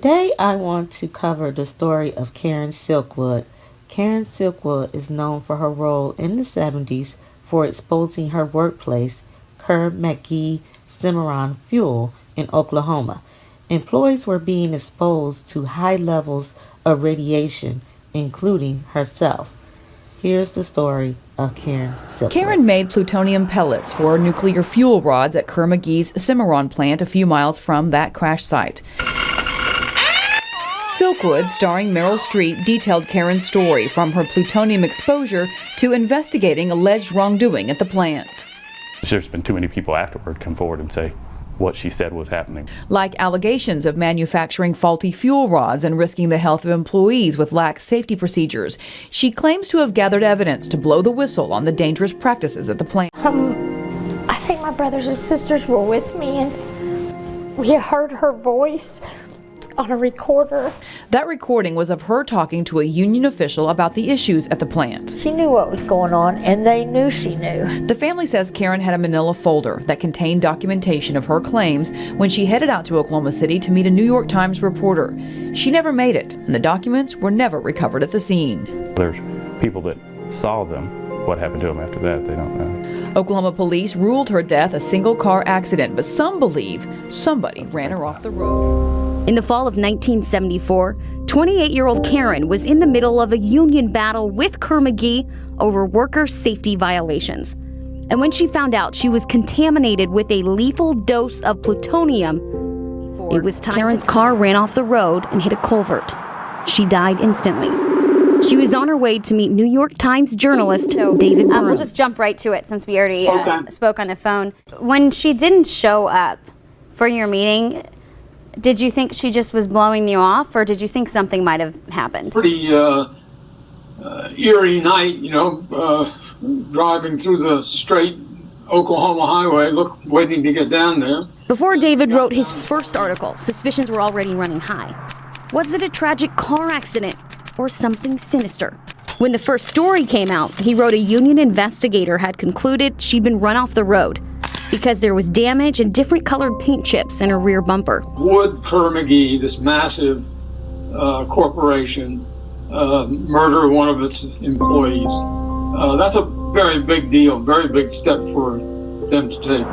Today I want to cover the story of Karen Silkwood. Karen Silkwood is known for her role in the 70s for exposing her workplace, Kerr McGee Cimarron Fuel in Oklahoma. Employees were being exposed to high levels of radiation, including herself. Here's the story of Karen Silkwood. Karen made plutonium pellets for nuclear fuel rods at Kerr McGee's Cimarron plant a few miles from that crash site. Silkwood, starring Meryl Streep, detailed Karen's story from her plutonium exposure to investigating alleged wrongdoing at the plant. There's been too many people afterward come forward and say what she said was happening. Like allegations of manufacturing faulty fuel rods and risking the health of employees with lax safety procedures. She claims to have gathered evidence to blow the whistle on the dangerous practices at the plant. I think my brothers and sisters were with me, and we heard her voice on a recorder. That recording was of her talking to a union official about the issues at the plant. She knew what was going on, and they knew she knew. The family says Karen had a manila folder that contained documentation of her claims when she headed out to Oklahoma City to meet a New York Times reporter. She never made it, and the documents were never recovered at the scene. There's people that saw them. What happened to them after that, they don't know. Oklahoma police ruled her death a single-car accident, but some believe somebody ran her off the road. In the fall of 1974, 28-year-old Karen was in the middle of a union battle with Kerr McGee over worker safety violations. And when she found out she was contaminated with a lethal dose of plutonium, it was time. Karen's car ran off the road and hit a culvert. She died instantly. She was on her way to meet New York Times journalist David Byrne. We'll just jump right to it since we already spoke on the phone. When she didn't show up for your meeting, did you think she just was blowing you off, or did you think something might have happened? Pretty eerie night, driving through the straight Oklahoma highway, waiting to get down there. Before David wrote his first article, suspicions were already running high. Was it a tragic car accident or something sinister? When the first story came out, he wrote a union investigator had concluded she'd been run off the road because there was damage and different colored paint chips in her rear bumper. Would Kerr McGee, this massive corporation, murder one of its employees? That's a very big deal, very big step for them to take.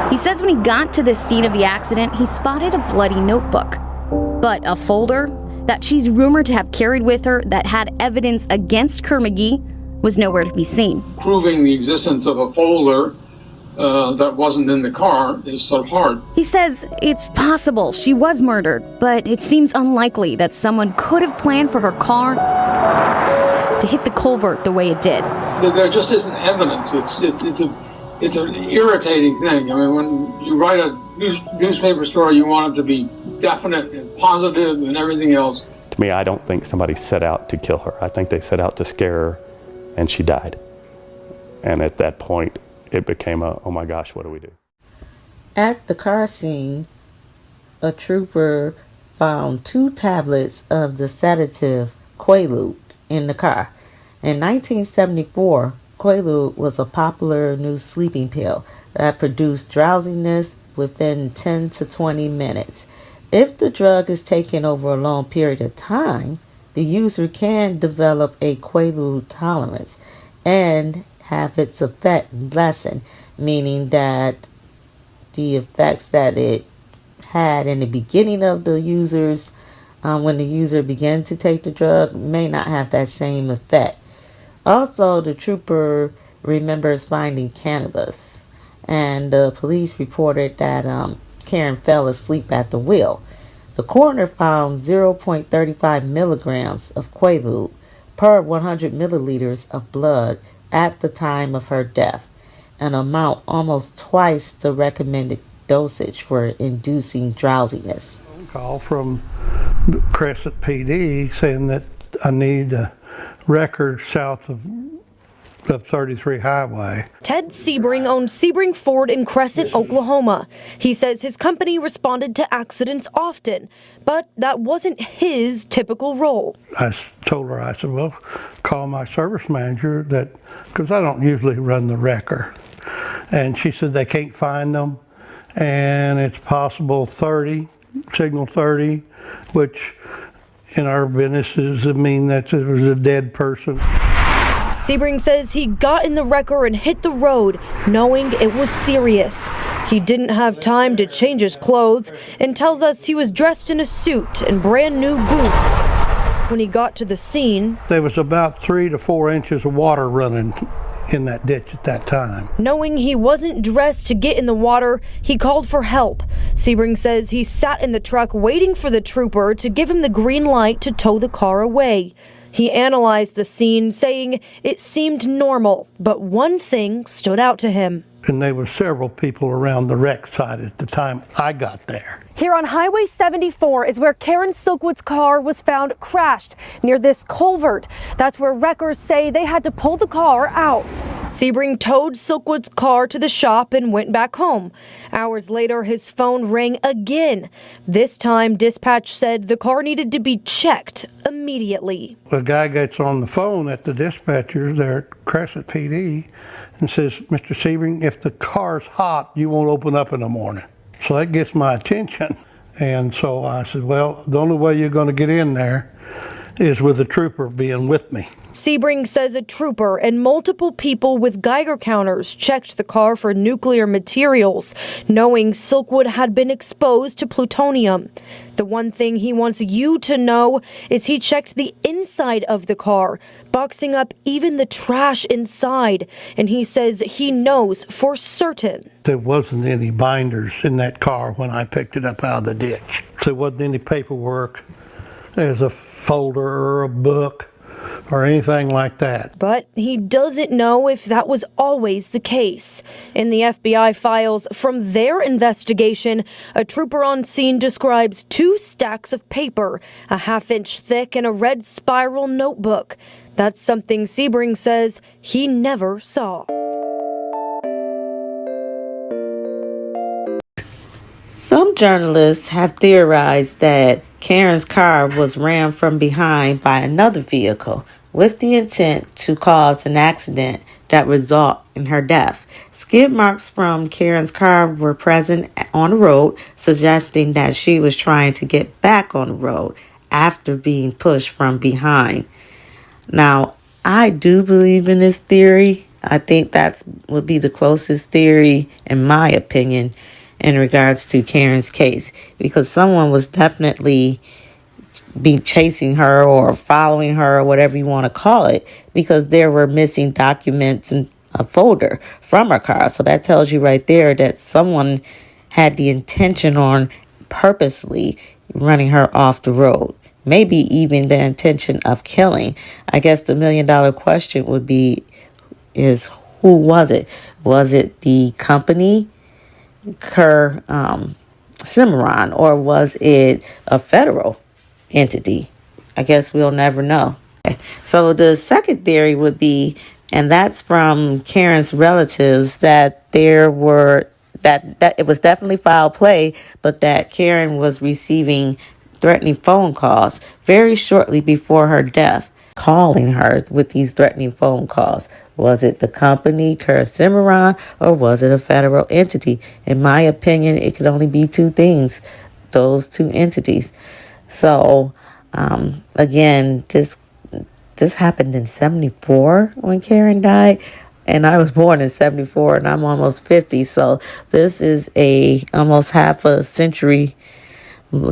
He says when he got to the scene of the accident, he spotted a bloody notebook, but a folder that she's rumored to have carried with her that had evidence against Kerr McGee was nowhere to be seen. Proving the existence of a folder that wasn't in the car is so hard. He says it's possible she was murdered, but it seems unlikely that someone could have planned for her car to hit the culvert the way it did. There just isn't evidence. It's an irritating thing. I mean, when you write a newspaper story, you want it to be definite and positive and everything else. To me, I don't think somebody set out to kill her. I think they set out to scare her, and she died. And at that point, it became oh my gosh, what do we do? At the car scene, a trooper found 2 tablets of the sedative Quaalude in the car. In 1974, Quaalude was a popular new sleeping pill that produced drowsiness within 10 to 20 minutes. If the drug is taken over a long period of time, the user can develop a Quaalude tolerance and have its effect lessen, meaning that the effects that it had in the beginning of the users, when the user began to take the drug, may not have that same effect. Also, the trooper remembers finding cannabis, and the police reported that Karen fell asleep at the wheel. The coroner found 0.35 milligrams of Quaalude per 100 milliliters of blood at the time of her death, an amount almost twice the recommended dosage for inducing drowsiness. A call from Crescent PD saying that I need a record south of 33 Highway. Ted Sebring owns Sebring Ford in Crescent, Oklahoma. He says his company responded to accidents often, but that wasn't his typical role. I told her, I said, well, call my service manager, because I don't usually run the wrecker. And she said they can't find them, and it's possible 30 signal 30, which in our business would mean that it was a dead person. Sebring says he got in the wrecker and hit the road, knowing it was serious. He didn't have time to change his clothes and tells us he was dressed in a suit and brand new boots. When he got to the scene, there was about 3 to 4 inches of water running in that ditch at that time. Knowing he wasn't dressed to get in the water, he called for help. Sebring says he sat in the truck waiting for the trooper to give him the green light to tow the car away. He analyzed the scene, saying it seemed normal, but one thing stood out to him. And there were several people around the wreck site at the time I got there. Here on Highway 74 is where Karen Silkwood's car was found crashed near this culvert. That's where wreckers say they had to pull the car out. Sebring towed Silkwood's car to the shop and went back home. Hours later, his phone rang again. This time, dispatch said the car needed to be checked immediately. The guy gets on the phone at the dispatcher there at Crescent PD and says, "Mr. Sebring, if the car's hot, you won't open up in the morning." So that gets my attention. And so I said, well, the only way you're going to get in there is with a trooper being with me. Sebring says a trooper and multiple people with Geiger counters checked the car for nuclear materials, knowing Silkwood had been exposed to plutonium. The one thing he wants you to know is he checked the inside of the car, boxing up even the trash inside, and he says he knows for certain. There wasn't any binders in that car when I picked it up out of the ditch. There wasn't any paperwork as a folder or a book or anything like that. But he doesn't know if that was always the case. In the FBI files from their investigation, a trooper on scene describes 2 stacks of paper, a half-inch thick and a red spiral notebook. That's something Sebring says he never saw. Some journalists have theorized that Karen's car was rammed from behind by another vehicle with the intent to cause an accident that resulted in her death. Skid marks from Karen's car were present on the road, suggesting that she was trying to get back on the road after being pushed from behind. Now, I do believe in this theory. I think that would be the closest theory, in my opinion, in regards to Karen's case, because someone was definitely be chasing her or following her or whatever you want to call it, because there were missing documents in a folder from her car. So that tells you right there that someone had the intention on purposely running her off the road. Maybe even the intention of killing. I guess the $1 million question would be, is who was it? Was it the company, Cimarron, or was it a federal entity? I guess we'll never know. So the second theory would be, and that's from Karen's relatives, that there were that it was definitely foul play, but that Karen was receiving threatening phone calls very shortly before her death, calling her with these threatening phone calls. Was it the company, Cimarron, or was it a federal entity? In my opinion, it could only be 2 things, those 2 entities. So, again, this happened in 74 when Karen died, and I was born in 74, and I'm almost 50. So this is a almost half a century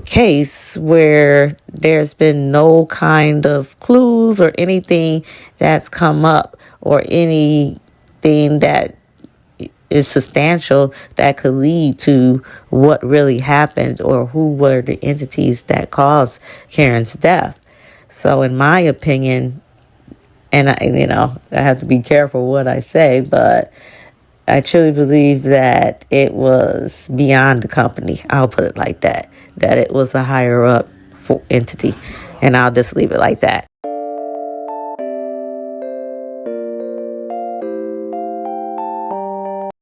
case where there's been no kind of clues or anything that's come up or anything that is substantial that could lead to what really happened or who were the entities that caused Karen's death. So in my opinion, and I have to be careful what I say, but I truly believe that it was beyond the company. I'll put it like that it was a higher up entity. And I'll just leave it like that.